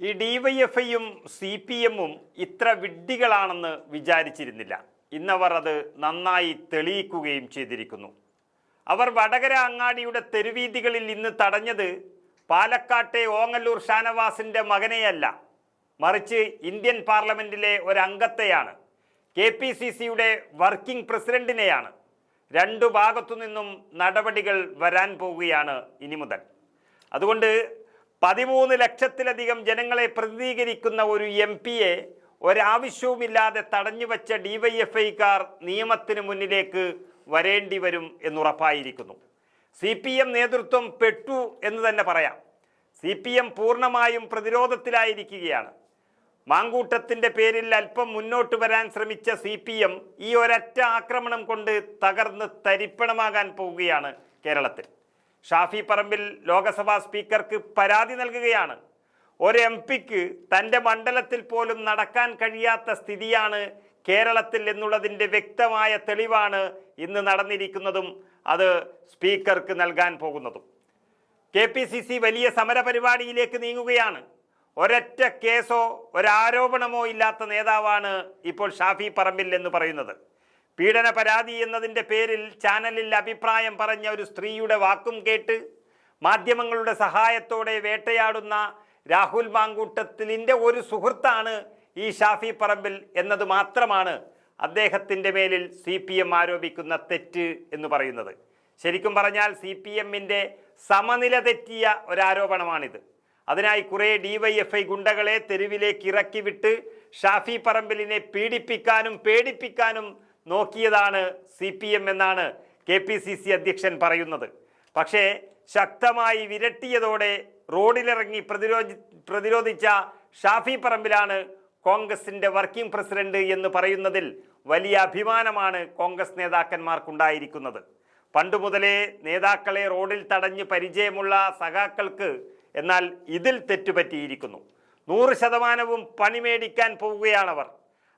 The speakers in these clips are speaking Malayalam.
ഈ ഡിവൈഎഫ്ഐയും CPM-ഉം ഇത്ര വിഡ്ഢികളാണെന്ന് വിചാരിച്ചിരുന്നില്ല. ഇന്നവർ അത് നന്നായി തെളിയിക്കുകയും ചെയ്തിരിക്കുന്നു. അവർ വടകര അങ്ങാടിയുടെ തെരുവീഥികളിൽ ഇന്ന് തടഞ്ഞത് പാലക്കാട്ടെ ഓങ്ങല്ലൂർ ഷാനവാസിൻ്റെ മകനെയല്ല, മറിച്ച് ഇന്ത്യൻ പാർലമെൻറ്റിലെ ഒരംഗത്തെയാണ്, KPCCയുടെ വർക്കിംഗ് പ്രസിഡന്റിനെയാണ്. രണ്ടു ഭാഗത്തു നിന്നും നടപടികൾ വരാൻ പോവുകയാണ് ഇനി മുതൽ. അതുകൊണ്ട് 13 ലക്ഷത്തിലധികം ജനങ്ങളെ പ്രതിനിധീകരിക്കുന്ന ഒരു MP-യെ ഒരാവശ്യവുമില്ലാതെ തടഞ്ഞുവച്ച DYFI-കാർ നിയമത്തിന് മുന്നിലേക്ക് വരേണ്ടി വരും എന്നുറപ്പായിരിക്കുന്നു. CPM നേതൃത്വം പെട്ടു എന്ന് തന്നെ പറയാം. CPM പൂർണ്ണമായും പ്രതിരോധത്തിലായിരിക്കുകയാണ്. മാങ്കൂട്ടത്തിൻ്റെ പേരിൽ അല്പം മുന്നോട്ട് വരാൻ ശ്രമിച്ച CPM ഈ ഒരൊറ്റ ആക്രമണം കൊണ്ട് തകർന്ന് തരിപ്പണമാകാൻ പോവുകയാണ് കേരളത്തിൽ. ഷാഫി പറമ്പിൽ ലോകസഭാ സ്പീക്കർക്ക് പരാതി നൽകുകയാണ്. ഒരു MP-ക്ക് തൻ്റെ മണ്ഡലത്തിൽ പോലും നടക്കാൻ കഴിയാത്ത സ്ഥിതിയാണ് കേരളത്തിൽ എന്നുള്ളതിൻ്റെ വ്യക്തമായ തെളിവാണ് ഇന്ന് നടന്നിരിക്കുന്നതും അത് സ്പീക്കർക്ക് നൽകാൻ പോകുന്നതും. KPCC വലിയ സമരപരിപാടിയിലേക്ക് നീങ്ങുകയാണ്. ഒരൊറ്റ കേസോ ഒരാരോപണമോ ഇല്ലാത്ത നേതാവാണ് ഇപ്പോൾ ഷാഫി പറമ്പിൽ എന്ന് പറയുന്നത്. പീഡന പരാതി എന്നതിൻ്റെ പേരിൽ ചാനലിൽ അഭിപ്രായം പറഞ്ഞ ഒരു സ്ത്രീയുടെ വാക്കും കേട്ട് മാധ്യമങ്ങളുടെ സഹായത്തോടെ വേട്ടയാടുന്ന രാഹുൽ മാങ്കൂട്ടത്തിലിൻ്റെ ഒരു സുഹൃത്താണ് ഈ ഷാഫി പറമ്പിൽ എന്നത് മാത്രമാണ് അദ്ദേഹത്തിൻ്റെ മേലിൽ CPM ആരോപിക്കുന്ന തെറ്റ് എന്ന് പറയുന്നത്. ശരിക്കും പറഞ്ഞാൽ CPM-ന്റെ സമനില തെറ്റിയ ഒരാരോപണമാണിത്. അതിനായി കുറേ DYFI ഗുണ്ടകളെ തെരുവിലേക്ക് ഇറക്കി വിട്ട് ഷാഫി പറമ്പിലിനെ പീഡിപ്പിക്കാനും പേടിപ്പിക്കാനും നോക്കിയതാണ് CPM എന്നാണ് KPCC അധ്യക്ഷൻ പറയുന്നത്. പക്ഷേ ശക്തമായി വിരട്ടിയതോടെ റോഡിലിറങ്ങി പ്രതിരോധിച്ച ഷാഫി പറമ്പിലാണ് കോൺഗ്രസിൻ്റെ വർക്കിംഗ് പ്രസിഡന്റ് എന്ന് പറയുന്നതിൽ വലിയ അഭിമാനമാണ് കോൺഗ്രസ് നേതാക്കന്മാർക്കുണ്ടായിരിക്കുന്നത്. പണ്ടുമുതലേ നേതാക്കളെ റോഡിൽ തടഞ്ഞ് പരിചയമുള്ള സഖാക്കൾക്ക് എന്നാൽ ഇതിൽ തെറ്റുപറ്റിയിരിക്കുന്നു. 100% പണി മേടിക്കാൻ പോവുകയാണവർ.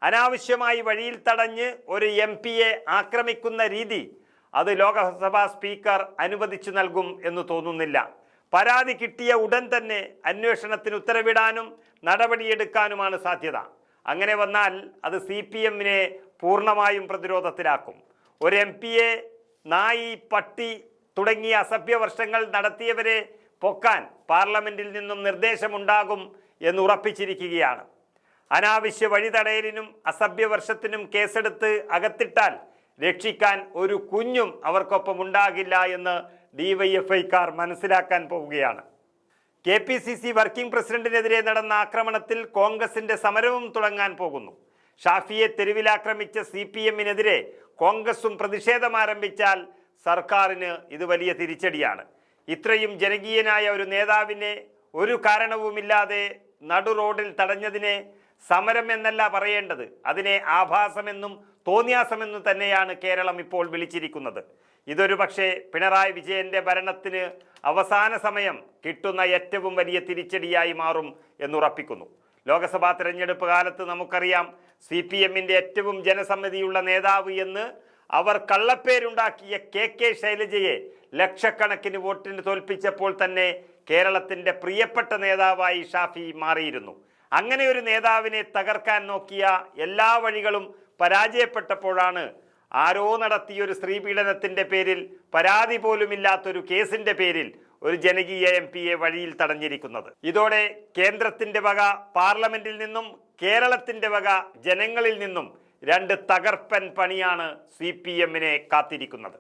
അനാവശ്യമായി വഴിയിൽ തടഞ്ഞ് ഒരു MP-യെ ആക്രമിക്കുന്ന രീതി അത് ലോകസഭാ സ്പീക്കർ അനുവദിച്ചു നൽകും എന്ന് തോന്നുന്നില്ല. പരാതി കിട്ടിയ ഉടൻ തന്നെ അന്വേഷണത്തിന് ഉത്തരവിടാനും നടപടിയെടുക്കാനുമാണ് സാധ്യത. അങ്ങനെ വന്നാൽ അത് CPM-നെ പൂർണ്ണമായും പ്രതിരോധത്തിലാക്കും. ഒരു MP-യെ നായി, പട്ടി തുടങ്ങിയ അസഭ്യവർഷങ്ങൾ നടത്തിയവരെ പൊക്കാൻ പാർലമെന്റിൽ നിന്നും നിർദ്ദേശമുണ്ടാകും എന്ന് ഉറപ്പിച്ചിരിക്കുകയാണ്. അനാവശ്യ വഴിതടയലിനും അസഭ്യവർഷത്തിനും കേസെടുത്ത് അകത്തിട്ടാൽ രക്ഷിക്കാൻ ഒരു കുഞ്ഞും അവർക്കൊപ്പം ഉണ്ടാകില്ല എന്ന് DYFI-കാർ മനസ്സിലാക്കാൻ പോവുകയാണ്. KPCC വർക്കിംഗ് പ്രസിഡന്റിനെതിരെ നടന്ന ആക്രമണത്തിൽ കോൺഗ്രസിന്റെ സമരവും തുടങ്ങാൻ പോകുന്നു. ഷാഫിയെ തെരുവിലാക്രമിച്ച CPM-നെതിരെ കോൺഗ്രസും പ്രതിഷേധം ആരംഭിച്ചാൽ സർക്കാരിന് ഇത് വലിയ തിരിച്ചടിയാണ്. ഇത്രയും ജനകീയനായ ഒരു നേതാവിനെ ഒരു കാരണവുമില്ലാതെ നടു റോഡിൽ തടഞ്ഞതിനെ സമരം എന്നല്ല പറയേണ്ടത്, അതിനെ ആഭാസമെന്നും തോന്നിയാസമെന്നും തന്നെയാണ് കേരളം ഇപ്പോൾ വിളിച്ചിരിക്കുന്നത്. ഇതൊരു പക്ഷേ പിണറായി വിജയൻ്റെ ഭരണത്തിന് അവസാന സമയം കിട്ടുന്ന ഏറ്റവും വലിയ തിരിച്ചടിയായി മാറും എന്നുറപ്പിക്കുന്നു. ലോക്സഭാ തെരഞ്ഞെടുപ്പ് കാലത്ത് നമുക്കറിയാം CPM-ന്റെ ഏറ്റവും ജനസമ്മതിയുള്ള നേതാവ് എന്ന് അവർ കള്ളപ്പേരുണ്ടാക്കിയ KK ശൈലജയെ ലക്ഷക്കണക്കിന് വോട്ടിന് തോൽപ്പിച്ചപ്പോൾ തന്നെ കേരളത്തിൻ്റെ പ്രിയപ്പെട്ട നേതാവായി ഷാഫി മാറിയിരുന്നു. അങ്ങനെ ഒരു നേതാവിനെ തകർക്കാൻ നോക്കിയ എല്ലാ വഴികളും പരാജയപ്പെട്ടപ്പോഴാണ് ആരോ നടത്തിയൊരു സ്ത്രീപീഡനത്തിൻ്റെ പേരിൽ പരാതി പോലുമില്ലാത്തൊരു കേസിൻ്റെ പേരിൽ ഒരു ജനകീയ MP-യെ വഴിയിൽ തടഞ്ഞിരിക്കുന്നത്. ഇതോടെ കേന്ദ്രത്തിൻ്റെ വക പാർലമെന്റിൽ നിന്നും കേരളത്തിൻ്റെ വക ജനങ്ങളിൽ നിന്നും രണ്ട് തകർപ്പൻ പണിയാണ് CPM-നെ കാത്തിരിക്കുന്നത്.